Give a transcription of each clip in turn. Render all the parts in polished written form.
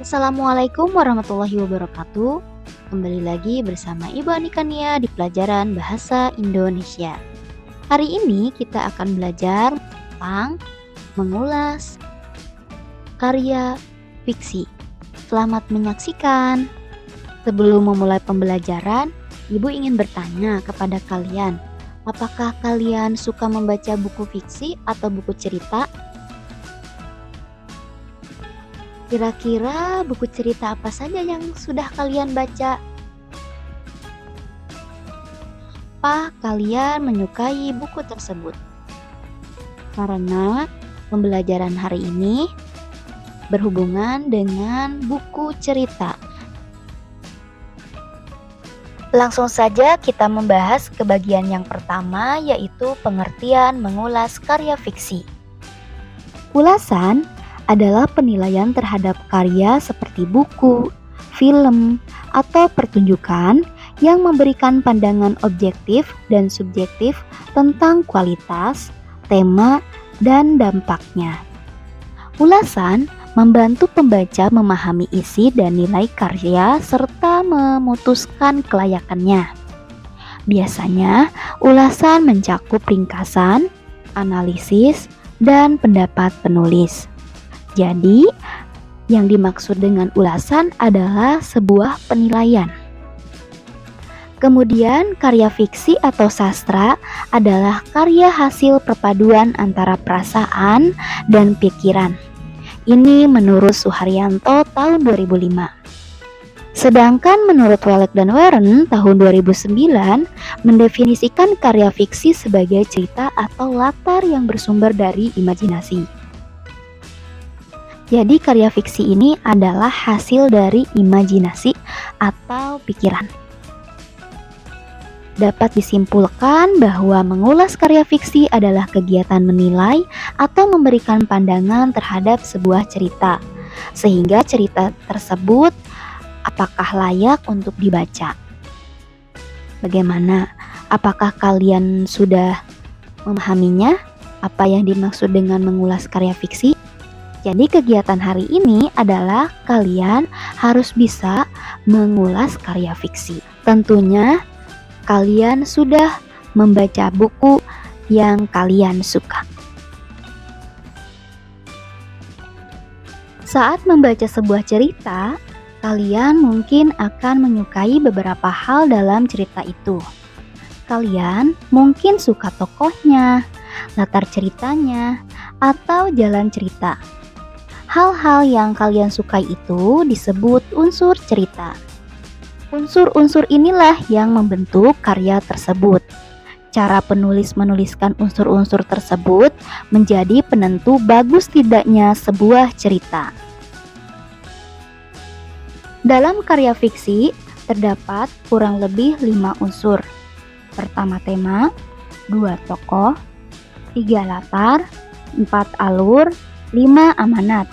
Assalamualaikum warahmatullahi wabarakatuh. Kembali lagi bersama Ibu Anika Nia di pelajaran Bahasa Indonesia. Hari ini kita akan belajar tentang mengulas karya fiksi. Selamat menyaksikan. Sebelum memulai pembelajaran, Ibu ingin bertanya kepada kalian, apakah kalian suka membaca buku fiksi atau buku cerita? Kira-kira buku cerita apa saja yang sudah kalian baca? Apa kalian menyukai buku tersebut? Karena pembelajaran hari ini berhubungan dengan buku cerita. Langsung saja kita membahas ke bagian yang pertama, yaitu pengertian mengulas karya fiksi. Ulasan adalah penilaian terhadap karya seperti buku, film, atau pertunjukan yang memberikan pandangan objektif dan subjektif tentang kualitas, tema, dan dampaknya. Ulasan membantu pembaca memahami isi dan nilai karya serta memutuskan kelayakannya. Biasanya, ulasan mencakup ringkasan, analisis, dan pendapat penulis. Jadi, yang dimaksud dengan ulasan adalah sebuah penilaian. Kemudian, karya fiksi atau sastra adalah karya hasil perpaduan antara perasaan dan pikiran. Ini menurut Suharyanto tahun 2005. Sedangkan menurut Walek dan Warren tahun 2009 mendefinisikan karya fiksi sebagai cerita atau latar yang bersumber dari imajinasi. Jadi karya fiksi ini adalah hasil dari imajinasi atau pikiran. Dapat disimpulkan bahwa mengulas karya fiksi adalah kegiatan menilai atau memberikan pandangan terhadap sebuah cerita, sehingga cerita tersebut apakah layak untuk dibaca. Bagaimana? Apakah kalian sudah memahaminya? Apa yang dimaksud dengan mengulas karya fiksi? Jadi kegiatan hari ini adalah kalian harus bisa mengulas karya fiksi. Tentunya kalian sudah membaca buku yang kalian suka. Saat membaca sebuah cerita, kalian mungkin akan menyukai beberapa hal dalam cerita itu. Kalian mungkin suka tokohnya, latar ceritanya, atau jalan cerita. Hal-hal yang kalian sukai itu disebut unsur cerita. Unsur-unsur inilah yang membentuk karya tersebut. Cara penulis menuliskan unsur-unsur tersebut menjadi penentu bagus tidaknya sebuah cerita. Dalam karya fiksi terdapat kurang lebih 5 unsur. Pertama tema, 2 tokoh, 3 latar, 4 alur, 5 amanat.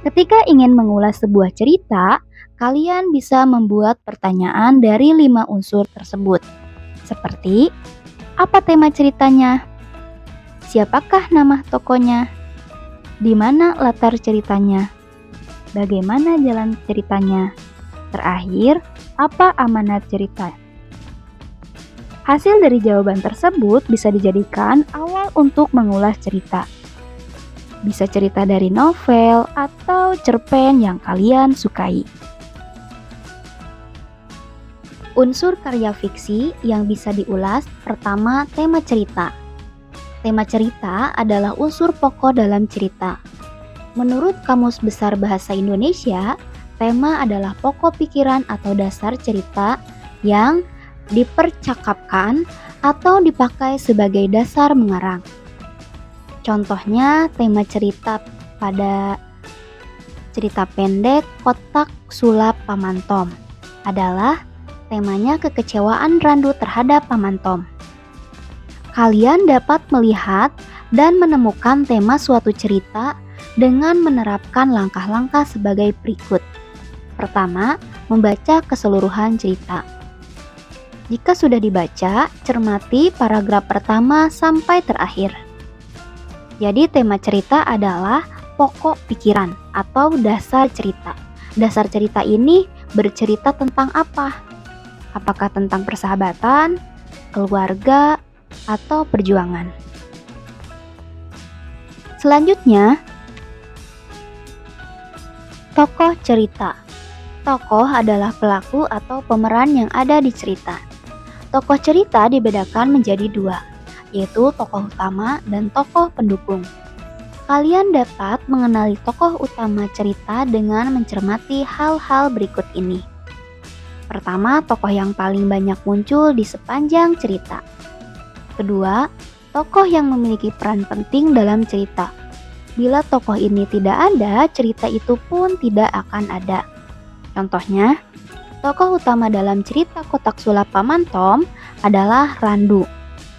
Ketika ingin mengulas sebuah cerita, kalian bisa membuat pertanyaan dari 5 unsur tersebut. Seperti, apa tema ceritanya? Siapakah nama tokohnya? Di mana latar ceritanya? Bagaimana jalan ceritanya? Terakhir, apa amanat cerita? Hasil dari jawaban tersebut bisa dijadikan awal untuk mengulas cerita. Bisa cerita dari novel atau cerpen yang kalian sukai. Unsur karya fiksi yang bisa diulas, pertama tema cerita. Tema cerita adalah unsur pokok dalam cerita. Menurut Kamus Besar Bahasa Indonesia, tema adalah pokok pikiran atau dasar cerita yang dipercakapkan atau dipakai sebagai dasar mengarang. Contohnya tema cerita pada cerita pendek Kotak Sulap Pamantom adalah temanya kekecewaan Randu terhadap Pamantom. Kalian dapat melihat dan menemukan tema suatu cerita dengan menerapkan langkah-langkah sebagai berikut. Pertama, membaca keseluruhan cerita. Jika sudah dibaca, cermati paragraf pertama sampai terakhir. Jadi tema cerita adalah pokok pikiran atau dasar cerita. Dasar cerita ini bercerita tentang apa? Apakah tentang persahabatan, keluarga, atau perjuangan? Selanjutnya, tokoh cerita. Tokoh adalah pelaku atau pemeran yang ada di cerita. Tokoh cerita dibedakan menjadi dua, yaitu tokoh utama dan tokoh pendukung. Kalian dapat mengenali tokoh utama cerita dengan mencermati hal-hal berikut ini. Pertama, tokoh yang paling banyak muncul di sepanjang cerita. Kedua, tokoh yang memiliki peran penting dalam cerita. Bila tokoh ini tidak ada, cerita itu pun tidak akan ada. Contohnya, tokoh utama dalam cerita Kotak Sulap Paman Tom adalah Randu.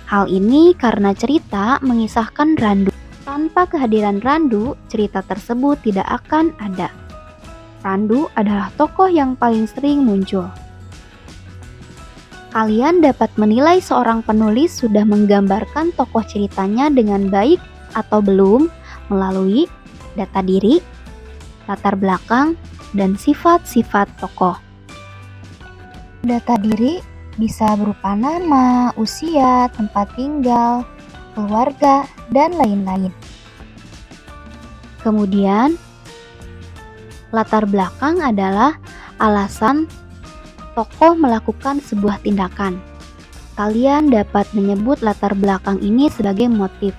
Hal ini karena cerita mengisahkan Randu. Tanpa kehadiran Randu, cerita tersebut tidak akan ada. Randu adalah tokoh yang paling sering muncul. Kalian dapat menilai seorang penulis sudah menggambarkan tokoh ceritanya dengan baik atau belum melalui data diri, latar belakang, dan sifat-sifat tokoh. Data diri bisa berupa nama, usia, tempat tinggal, keluarga, dan lain-lain. Kemudian, latar belakang adalah alasan tokoh melakukan sebuah tindakan. Kalian dapat menyebut latar belakang ini sebagai motif.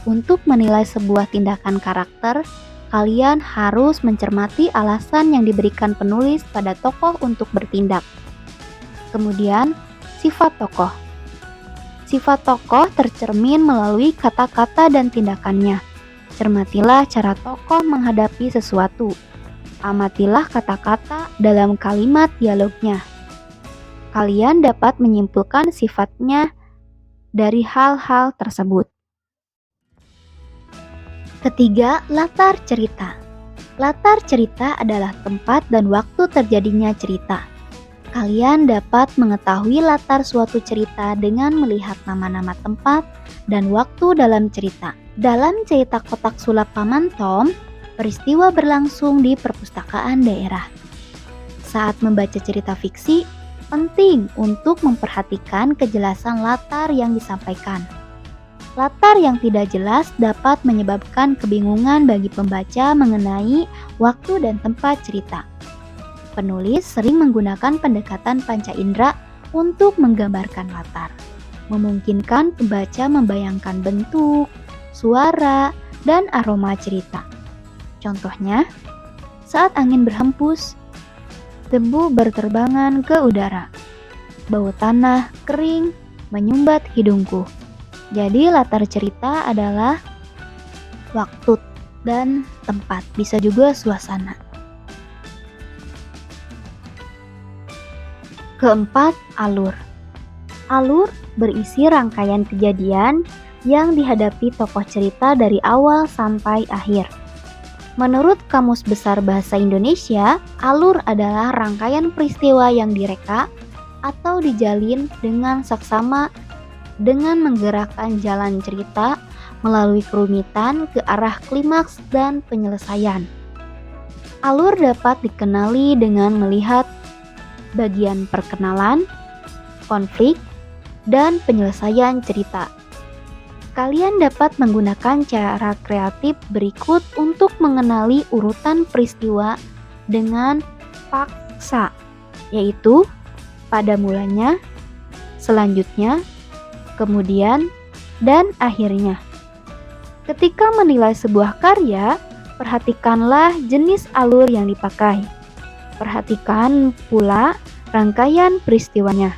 Untuk menilai sebuah tindakan karakter, kalian harus mencermati alasan yang diberikan penulis pada tokoh untuk bertindak. Kemudian, sifat tokoh. Sifat tokoh tercermin melalui kata-kata dan tindakannya. Cermatilah cara tokoh menghadapi sesuatu. Amatilah kata-kata dalam kalimat dialognya. Kalian dapat menyimpulkan sifatnya dari hal-hal tersebut. Ketiga, latar cerita. Latar cerita adalah tempat dan waktu terjadinya cerita. Kalian dapat mengetahui latar suatu cerita dengan melihat nama-nama tempat dan waktu dalam cerita. Dalam cerita Kotak Sulap Paman Tom, peristiwa berlangsung di perpustakaan daerah. Saat membaca cerita fiksi, penting untuk memperhatikan kejelasan latar yang disampaikan. Latar yang tidak jelas dapat menyebabkan kebingungan bagi pembaca mengenai waktu dan tempat cerita. Penulis sering menggunakan pendekatan panca indera untuk menggambarkan latar, memungkinkan pembaca membayangkan bentuk, suara, dan aroma cerita. Contohnya, saat angin berhembus, debu berterbangan ke udara. Bau tanah kering menyumbat hidungku. Jadi latar cerita adalah waktu dan tempat, bisa juga suasana. Keempat, alur. Alur berisi rangkaian kejadian yang dihadapi tokoh cerita dari awal sampai akhir. Menurut Kamus Besar Bahasa Indonesia, alur adalah rangkaian peristiwa yang direka atau dijalin dengan saksama dengan menggerakkan jalan cerita melalui kerumitan ke arah klimaks dan penyelesaian. Alur dapat dikenali dengan melihat bagian perkenalan, konflik, dan penyelesaian cerita. Kalian dapat menggunakan cara kreatif berikut untuk mengenali urutan peristiwa dengan paksa, yaitu pada mulanya, selanjutnya, kemudian, dan akhirnya. Ketika menilai sebuah karya, perhatikanlah jenis alur yang dipakai. Perhatikan pula rangkaian peristiwanya.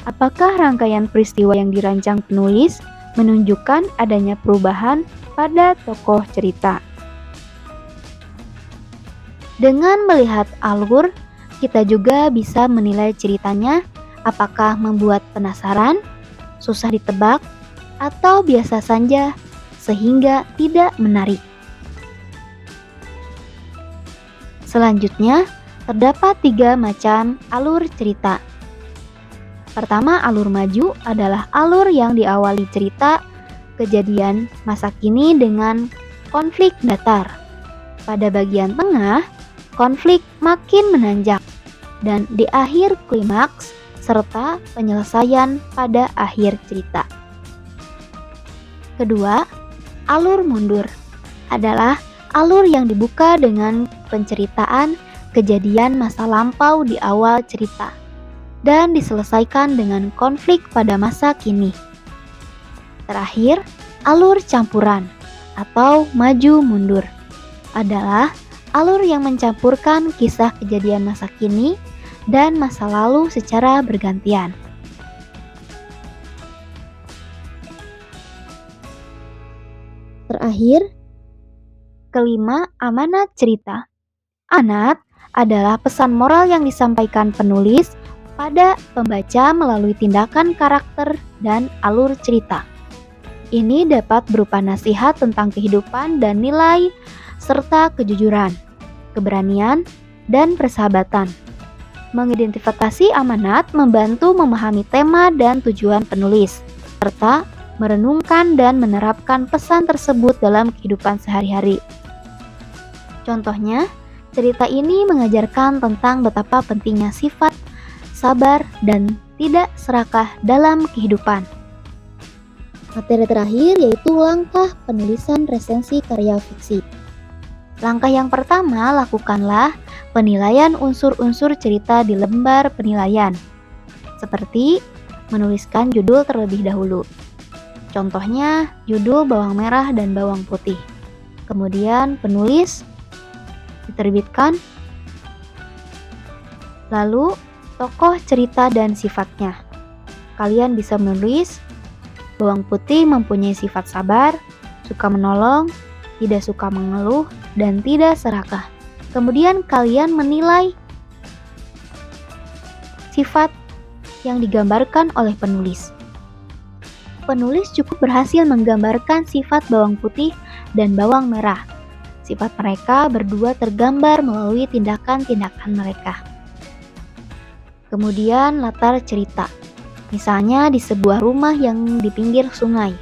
Apakah rangkaian peristiwa yang dirancang penulis menunjukkan adanya perubahan pada tokoh cerita? Dengan melihat alur, kita juga bisa menilai ceritanya apakah membuat penasaran, susah ditebak, atau biasa saja sehingga tidak menarik. Selanjutnya, terdapat 3 macam alur cerita. Pertama, alur maju adalah alur yang diawali cerita kejadian masa kini dengan konflik datar. Pada bagian tengah, konflik makin menanjak, dan di akhir klimaks serta penyelesaian pada akhir cerita. Kedua, alur mundur adalah alur yang dibuka dengan penceritaan kejadian masa lampau di awal cerita dan diselesaikan dengan konflik pada masa kini. Terakhir, alur campuran atau maju mundur adalah alur yang mencampurkan kisah kejadian masa kini dan masa lalu secara bergantian. Terakhir, kelima, amanat cerita. Amanat adalah pesan moral yang disampaikan penulis pada pembaca melalui tindakan karakter dan alur cerita. Ini dapat berupa nasihat tentang kehidupan dan nilai serta kejujuran, keberanian, dan persahabatan. Mengidentifikasi amanat membantu memahami tema dan tujuan penulis, serta merenungkan dan menerapkan pesan tersebut dalam kehidupan sehari-hari. Contohnya, cerita ini mengajarkan tentang betapa pentingnya sifat sabar dan tidak serakah dalam kehidupan. Materi terakhir yaitu langkah penulisan resensi karya fiksi. Langkah yang pertama, lakukanlah penilaian unsur-unsur cerita di lembar penilaian, seperti menuliskan judul terlebih dahulu. Contohnya, judul bawang merah dan bawang putih. Kemudian penulis diterbitkan, lalu tokoh cerita dan sifatnya. Kalian bisa menulis bawang putih mempunyai sifat sabar, suka menolong, tidak suka mengeluh, dan tidak serakah. Kemudian kalian menilai sifat yang digambarkan oleh penulis. Penulis cukup berhasil menggambarkan sifat bawang putih dan bawang merah. Sifat mereka berdua tergambar melalui tindakan-tindakan mereka. Kemudian latar cerita. Misalnya di sebuah rumah yang di pinggir sungai.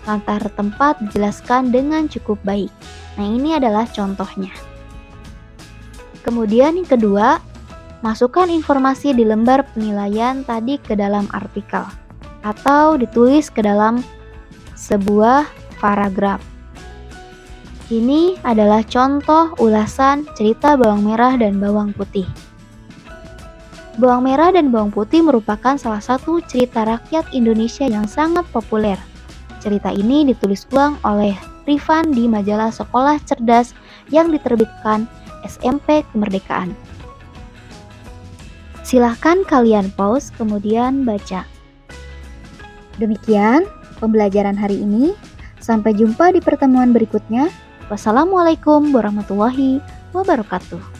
Latar tempat dijelaskan dengan cukup baik. Nah, ini adalah contohnya. Kemudian yang kedua, masukkan informasi di lembar penilaian tadi ke dalam artikel atau ditulis ke dalam sebuah paragraf. Ini adalah contoh ulasan cerita bawang merah dan bawang putih. Bawang merah dan bawang putih merupakan salah satu cerita rakyat Indonesia yang sangat populer. Cerita ini ditulis ulang oleh Rifan di majalah Sekolah Cerdas yang diterbitkan SMP Kemerdekaan. Silahkan kalian pause kemudian baca. Demikian pembelajaran hari ini. Sampai jumpa di pertemuan berikutnya. Wassalamualaikum warahmatullahi wabarakatuh.